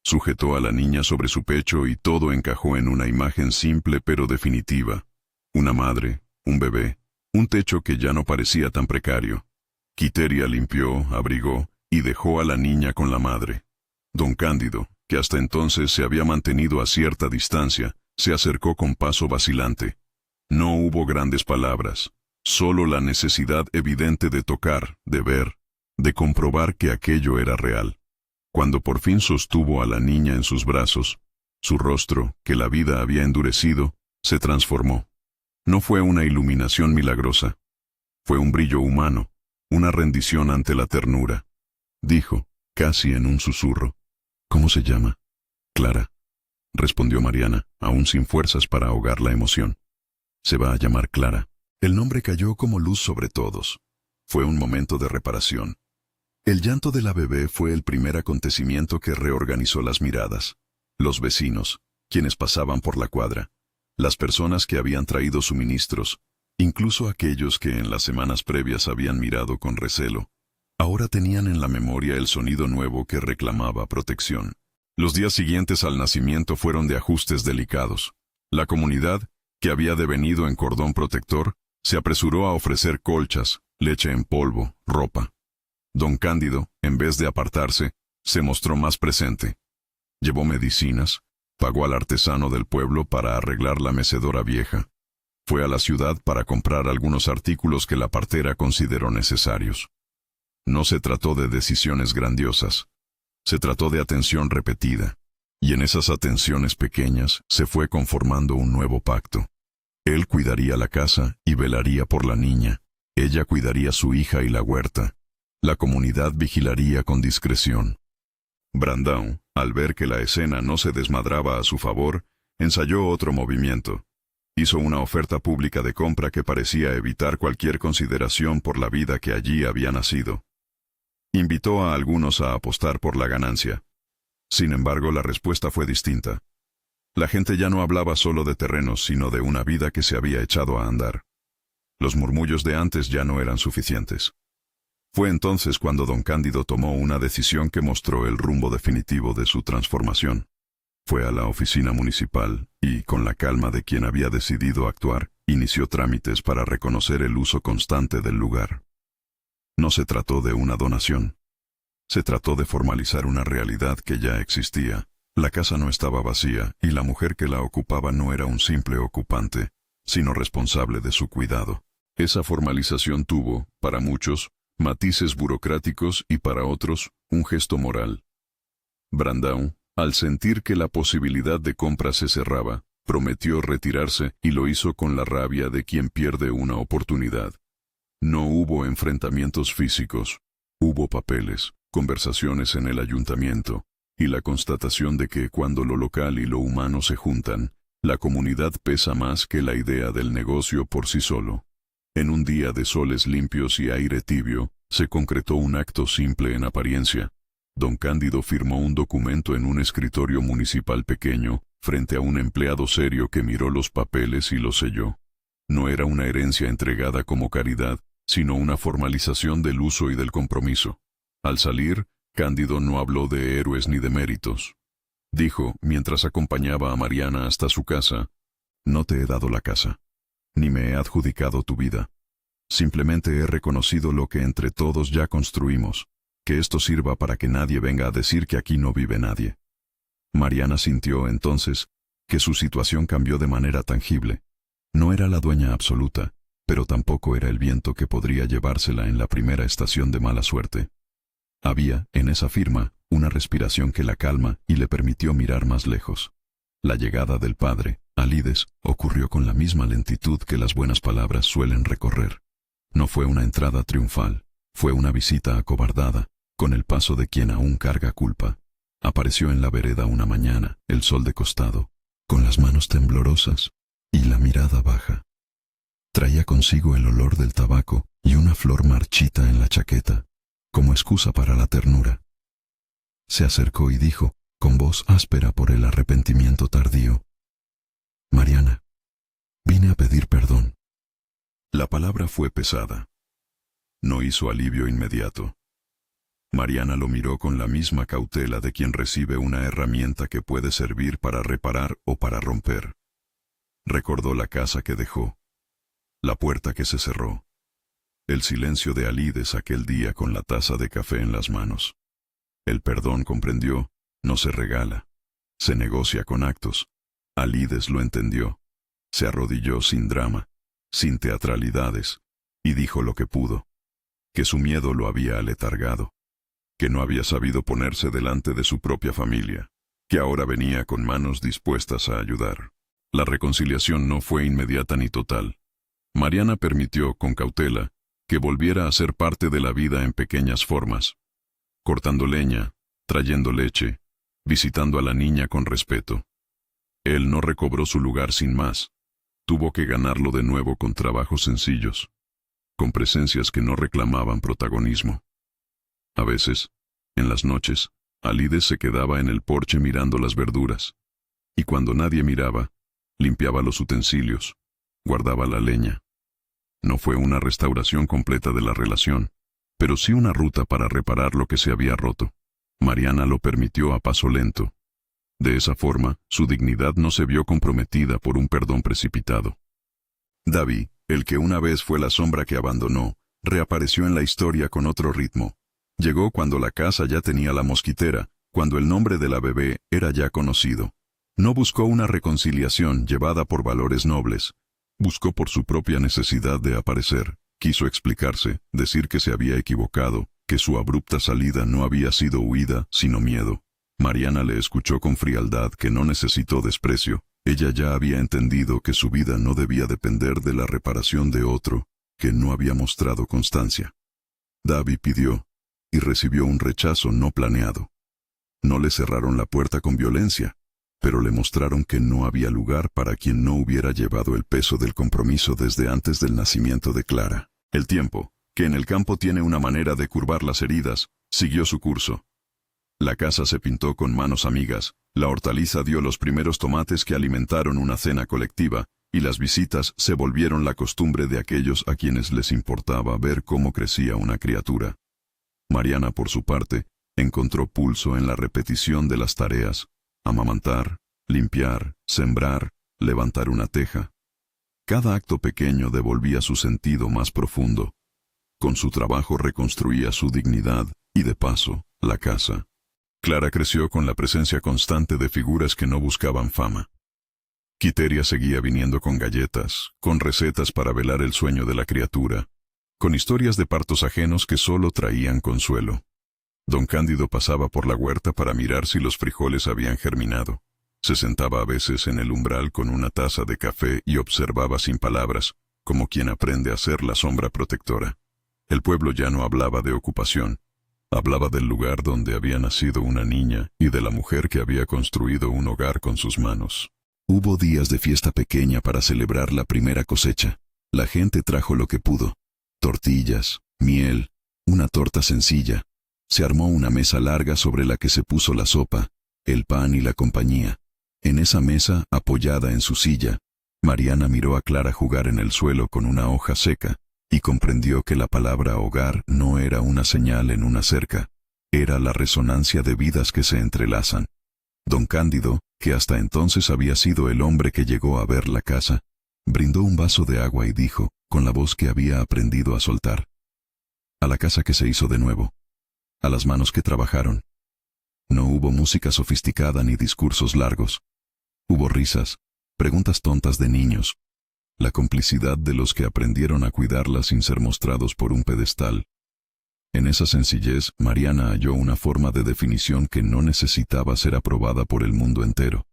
Sujetó a la niña sobre su pecho y todo encajó en una imagen simple pero definitiva. Una madre, un bebé, un techo que ya no parecía tan precario. Quiteria limpió, abrigó y dejó a la niña con la madre. Don Cándido, que hasta entonces se había mantenido a cierta distancia, se acercó con paso vacilante. No hubo grandes palabras, solo la necesidad evidente de tocar, de ver, de comprobar que aquello era real. Cuando por fin sostuvo a la niña en sus brazos, su rostro, que la vida había endurecido, se transformó. No fue una iluminación milagrosa. Fue un brillo humano, una rendición ante la ternura. Dijo, casi en un susurro. ¿Cómo se llama? Clara, respondió Mariana, aún sin fuerzas para ahogar la emoción. Se va a llamar Clara. El nombre cayó como luz sobre todos. Fue un momento de reparación. El llanto de la bebé fue el primer acontecimiento que reorganizó las miradas. Los vecinos, quienes pasaban por la cuadra, las personas que habían traído suministros, incluso aquellos que en las semanas previas habían mirado con recelo, ahora tenían en la memoria el sonido nuevo que reclamaba protección. Los días siguientes al nacimiento fueron de ajustes delicados. La comunidad, que había devenido en cordón protector, se apresuró a ofrecer colchas, leche en polvo, ropa. Don Cándido, en vez de apartarse, se mostró más presente. Llevó medicinas, pagó al artesano del pueblo para arreglar la mecedora vieja. Fue a la ciudad para comprar algunos artículos que la partera consideró necesarios. No se trató de decisiones grandiosas. Se trató de atención repetida. Y en esas atenciones pequeñas se fue conformando un nuevo pacto. Él cuidaría la casa y velaría por la niña. Ella cuidaría su hija y la huerta. La comunidad vigilaría con discreción. Brandão, al ver que la escena no se desmadraba a su favor, ensayó otro movimiento. Hizo una oferta pública de compra que parecía evitar cualquier consideración por la vida que allí había nacido. Invitó a algunos a apostar por la ganancia. Sin embargo, la respuesta fue distinta. La gente ya no hablaba solo de terrenos, sino de una vida que se había echado a andar. Los murmullos de antes ya no eran suficientes. Fue entonces cuando don Cándido tomó una decisión que mostró el rumbo definitivo de su transformación. Fue a la oficina municipal y, con la calma de quien había decidido actuar, inició trámites para reconocer el uso constante del lugar. No se trató de una donación. Se trató de formalizar una realidad que ya existía. La casa no estaba vacía y la mujer que la ocupaba no era un simple ocupante, sino responsable de su cuidado. Esa formalización tuvo, para muchos, matices burocráticos y para otros, un gesto moral. Brandão, al sentir que la posibilidad de compra se cerraba, prometió retirarse y lo hizo con la rabia de quien pierde una oportunidad. No hubo enfrentamientos físicos, hubo papeles, conversaciones en el ayuntamiento, y la constatación de que cuando lo local y lo humano se juntan, la comunidad pesa más que la idea del negocio por sí solo. En un día de soles limpios y aire tibio, se concretó un acto simple en apariencia. Don Cándido firmó un documento en un escritorio municipal pequeño, frente a un empleado serio que miró los papeles y los selló. No era una herencia entregada como caridad, sino una formalización del uso y del compromiso. Al salir, Cándido no habló de héroes ni de méritos. Dijo, mientras acompañaba a Mariana hasta su casa, «No te he dado la casa, ni me he adjudicado tu vida. Simplemente he reconocido lo que entre todos ya construimos, que esto sirva para que nadie venga a decir que aquí no vive nadie». Mariana sintió entonces que su situación cambió de manera tangible. No era la dueña absoluta, pero tampoco era el viento que podría llevársela en la primera estación de mala suerte. Había, en esa firma, una respiración que la calma y le permitió mirar más lejos. La llegada del padre, Alides, ocurrió con la misma lentitud que las buenas palabras suelen recorrer. No fue una entrada triunfal, fue una visita acobardada, con el paso de quien aún carga culpa. Apareció en la vereda una mañana, el sol de costado, con las manos temblorosas y la mirada baja. Traía consigo el olor del tabaco y una flor marchita en la chaqueta, como excusa para la ternura. Se acercó y dijo, con voz áspera por el arrepentimiento tardío: «Mariana, vine a pedir perdón». La palabra fue pesada. No hizo alivio inmediato. Mariana lo miró con la misma cautela de quien recibe una herramienta que puede servir para reparar o para romper. Recordó la casa que dejó, la puerta que se cerró, el silencio de Alides aquel día con la taza de café en las manos. El perdón, comprendió, no se regala, se negocia con actos. Alides lo entendió. Se arrodilló sin drama, sin teatralidades, y dijo lo que pudo: que su miedo lo había aletargado, que no había sabido ponerse delante de su propia familia, que ahora venía con manos dispuestas a ayudar. La reconciliación no fue inmediata ni total. Mariana permitió, con cautela, que volviera a ser parte de la vida en pequeñas formas, cortando leña, trayendo leche, visitando a la niña con respeto. Él no recobró su lugar sin más. Tuvo que ganarlo de nuevo con trabajos sencillos, con presencias que no reclamaban protagonismo. A veces, en las noches, Alides se quedaba en el porche mirando las verduras, y cuando nadie miraba, limpiaba los utensilios, guardaba la leña. No fue una restauración completa de la relación, pero sí una ruta para reparar lo que se había roto. Mariana lo permitió a paso lento. De esa forma, su dignidad no se vio comprometida por un perdón precipitado. David, el que una vez fue la sombra que abandonó, reapareció en la historia con otro ritmo. Llegó cuando la casa ya tenía la mosquitera, cuando el nombre de la bebé era ya conocido. No buscó una reconciliación llevada por valores nobles. Buscó por su propia necesidad de aparecer. Quiso explicarse, decir que se había equivocado, que su abrupta salida no había sido huida, sino miedo. Mariana le escuchó con frialdad, que no necesitó desprecio. Ella ya había entendido que su vida no debía depender de la reparación de otro, que no había mostrado constancia. David pidió, y recibió un rechazo no planeado. No le cerraron la puerta con violencia, pero le mostraron que no había lugar para quien no hubiera llevado el peso del compromiso desde antes del nacimiento de Clara. El tiempo, que en el campo tiene una manera de curvar las heridas, siguió su curso. La casa se pintó con manos amigas, la hortaliza dio los primeros tomates que alimentaron una cena colectiva, y las visitas se volvieron la costumbre de aquellos a quienes les importaba ver cómo crecía una criatura. Mariana, por su parte, encontró pulso en la repetición de las tareas: amamantar, limpiar, sembrar, levantar una teja. Cada acto pequeño devolvía su sentido más profundo. Con su trabajo reconstruía su dignidad, y de paso, la casa. Clara creció con la presencia constante de figuras que no buscaban fama. Quiteria seguía viniendo con galletas, con recetas para velar el sueño de la criatura, con historias de partos ajenos que solo traían consuelo. Don Cándido pasaba por la huerta para mirar si los frijoles habían germinado. Se sentaba a veces en el umbral con una taza de café y observaba sin palabras, como quien aprende a ser la sombra protectora. El pueblo ya no hablaba de ocupación. Hablaba del lugar donde había nacido una niña y de la mujer que había construido un hogar con sus manos. Hubo días de fiesta pequeña para celebrar la primera cosecha. La gente trajo lo que pudo: tortillas, miel, una torta sencilla. Se armó una mesa larga sobre la que se puso la sopa, el pan y la compañía. En esa mesa, apoyada en su silla, Mariana miró a Clara jugar en el suelo con una hoja seca, y comprendió que la palabra hogar no era una señal en una cerca, era la resonancia de vidas que se entrelazan. Don Cándido, que hasta entonces había sido el hombre que llegó a ver la casa, brindó un vaso de agua y dijo, con la voz que había aprendido a soltar: a la casa que se hizo de nuevo, a las manos que trabajaron. No hubo música sofisticada ni discursos largos. Hubo risas, preguntas tontas de niños, la complicidad de los que aprendieron a cuidarla sin ser mostrados por un pedestal. En esa sencillez, Mariana halló una forma de definición que no necesitaba ser aprobada por el mundo entero.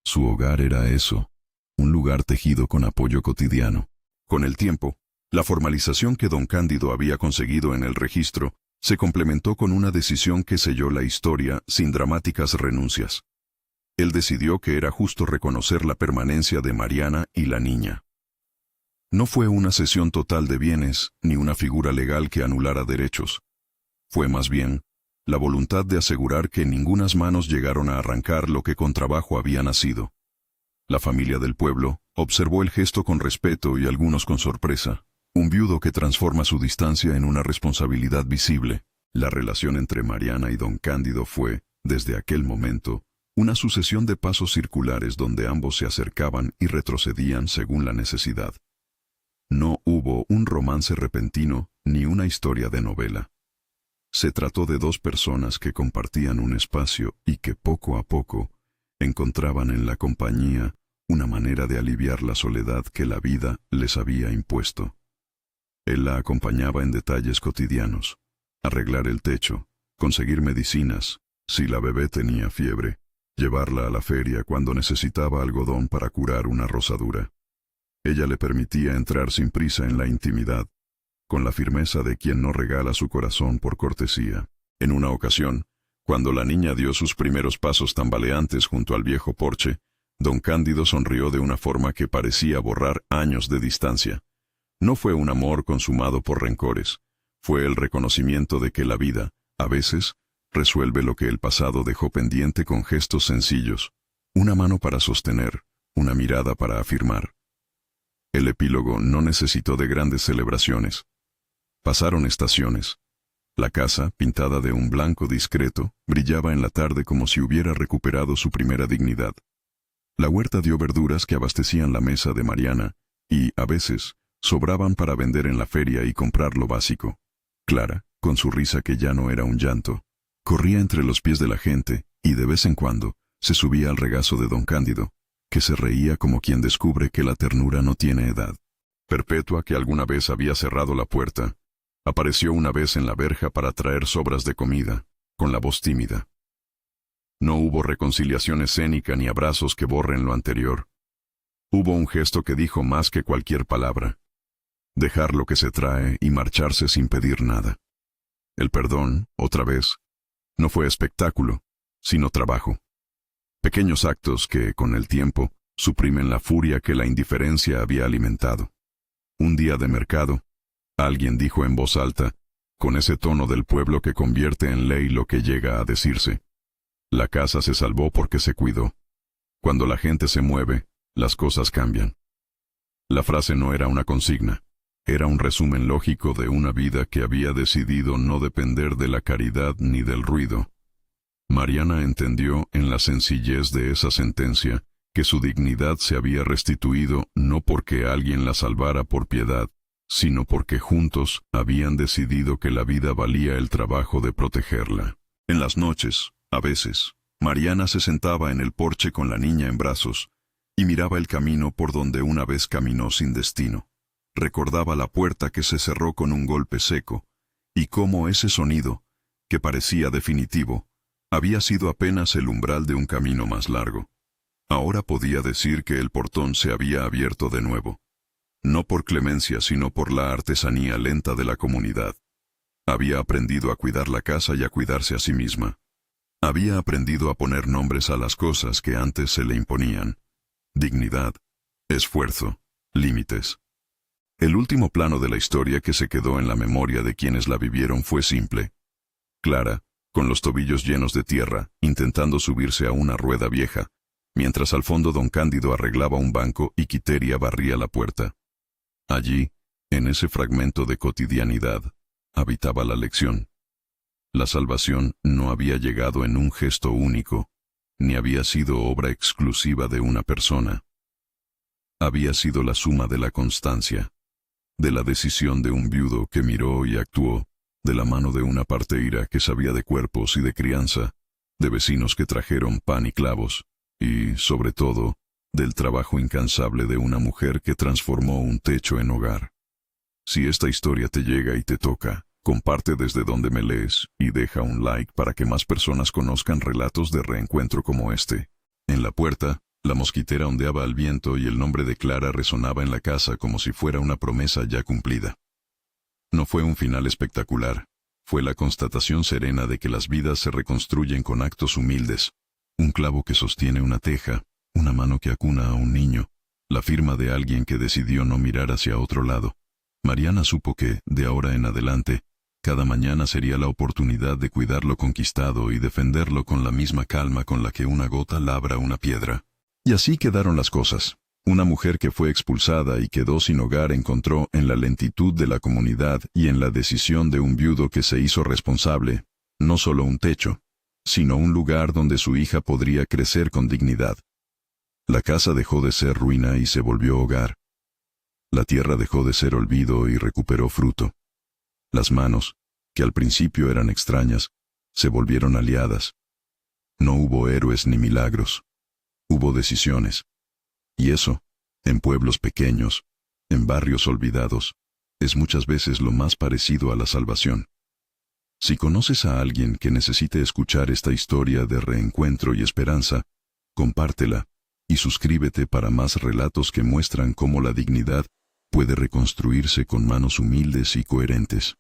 Su hogar era eso, un lugar tejido con apoyo cotidiano. Con el tiempo, la formalización que don Cándido había conseguido en el registro se complementó con una decisión que selló la historia sin dramáticas renuncias. Él decidió que era justo reconocer la permanencia de Mariana y la niña. No fue una cesión total de bienes, ni una figura legal que anulara derechos. Fue más bien la voluntad de asegurar que ningunas manos llegaron a arrancar lo que con trabajo había nacido. La familia del pueblo observó el gesto con respeto y algunos con sorpresa. Un viudo que transforma su distancia en una responsabilidad visible. La relación entre Mariana y don Cándido fue, desde aquel momento, una sucesión de pasos circulares donde ambos se acercaban y retrocedían según la necesidad. No hubo un romance repentino ni una historia de novela. Se trató de dos personas que compartían un espacio y que poco a poco encontraban en la compañía una manera de aliviar la soledad que la vida les había impuesto. Él la acompañaba en detalles cotidianos: arreglar el techo, conseguir medicinas, si la bebé tenía fiebre, llevarla a la feria cuando necesitaba algodón para curar una rosadura. Ella le permitía entrar sin prisa en la intimidad, con la firmeza de quien no regala su corazón por cortesía. En una ocasión, cuando la niña dio sus primeros pasos tambaleantes junto al viejo porche, don Cándido sonrió de una forma que parecía borrar años de distancia. No fue un amor consumado por rencores, fue el reconocimiento de que la vida, a veces, resuelve lo que el pasado dejó pendiente con gestos sencillos: una mano para sostener, una mirada para afirmar. El epílogo no necesitó de grandes celebraciones. Pasaron estaciones. La casa, pintada de un blanco discreto, brillaba en la tarde como si hubiera recuperado su primera dignidad. La huerta dio verduras que abastecían la mesa de Mariana, y, a veces, sobraban para vender en la feria y comprar lo básico. Clara, con su risa que ya no era un llanto, corría entre los pies de la gente, y de vez en cuando, se subía al regazo de don Cándido, que se reía como quien descubre que la ternura no tiene edad. Perpetua, que alguna vez había cerrado la puerta, apareció una vez en la verja para traer sobras de comida, con la voz tímida. No hubo reconciliación escénica ni abrazos que borren lo anterior. Hubo un gesto que dijo más que cualquier palabra: dejar lo que se trae y marcharse sin pedir nada. El perdón, otra vez, no fue espectáculo, sino trabajo. Pequeños actos que, con el tiempo, suprimen la furia que la indiferencia había alimentado. Un día de mercado, alguien dijo en voz alta, con ese tono del pueblo que convierte en ley lo que llega a decirse: la casa se salvó porque se cuidó. Cuando la gente se mueve, las cosas cambian. La frase no era una consigna, era un resumen lógico de una vida que había decidido no depender de la caridad ni del ruido. Mariana entendió en la sencillez de esa sentencia que su dignidad se había restituido no porque alguien la salvara por piedad, sino porque juntos habían decidido que la vida valía el trabajo de protegerla. En las noches, a veces, Mariana se sentaba en el porche con la niña en brazos y miraba el camino por donde una vez caminó sin destino. Recordaba la puerta que se cerró con un golpe seco, y cómo ese sonido, que parecía definitivo, había sido apenas el umbral de un camino más largo. Ahora podía decir que el portón se había abierto de nuevo. No por clemencia, sino por la artesanía lenta de la comunidad. Había aprendido a cuidar la casa y a cuidarse a sí misma. Había aprendido a poner nombres a las cosas que antes se le imponían: dignidad, esfuerzo, límites. El último plano de la historia que se quedó en la memoria de quienes la vivieron fue simple. Clara, con los tobillos llenos de tierra, intentando subirse a una rueda vieja, mientras al fondo don Cándido arreglaba un banco y Quiteria barría la puerta. Allí, en ese fragmento de cotidianidad, habitaba la lección. La salvación no había llegado en un gesto único, ni había sido obra exclusiva de una persona. Había sido la suma de la constancia, de la decisión de un viudo que miró y actuó, de la mano de una parteira que sabía de cuerpos y de crianza, de vecinos que trajeron pan y clavos, y, sobre todo, del trabajo incansable de una mujer que transformó un techo en hogar. Si esta historia te llega y te toca, comparte desde donde me lees y deja un like para que más personas conozcan relatos de reencuentro como este. En la puerta, la mosquitera ondeaba al viento y el nombre de Clara resonaba en la casa como si fuera una promesa ya cumplida. No fue un final espectacular, fue la constatación serena de que las vidas se reconstruyen con actos humildes. Un clavo que sostiene una teja, una mano que acuna a un niño, la firma de alguien que decidió no mirar hacia otro lado. Mariana supo que, de ahora en adelante, cada mañana sería la oportunidad de cuidar lo conquistado y defenderlo con la misma calma con la que una gota labra una piedra. Y así quedaron las cosas. Una mujer que fue expulsada y quedó sin hogar encontró en la lentitud de la comunidad y en la decisión de un viudo que se hizo responsable, no solo un techo, sino un lugar donde su hija podría crecer con dignidad. La casa dejó de ser ruina y se volvió hogar. La tierra dejó de ser olvido y recuperó fruto. Las manos, que al principio eran extrañas, se volvieron aliadas. No hubo héroes ni milagros. Hubo decisiones. Y eso, en pueblos pequeños, en barrios olvidados, es muchas veces lo más parecido a la salvación. Si conoces a alguien que necesite escuchar esta historia de reencuentro y esperanza, compártela y suscríbete para más relatos que muestran cómo la dignidad puede reconstruirse con manos humildes y coherentes.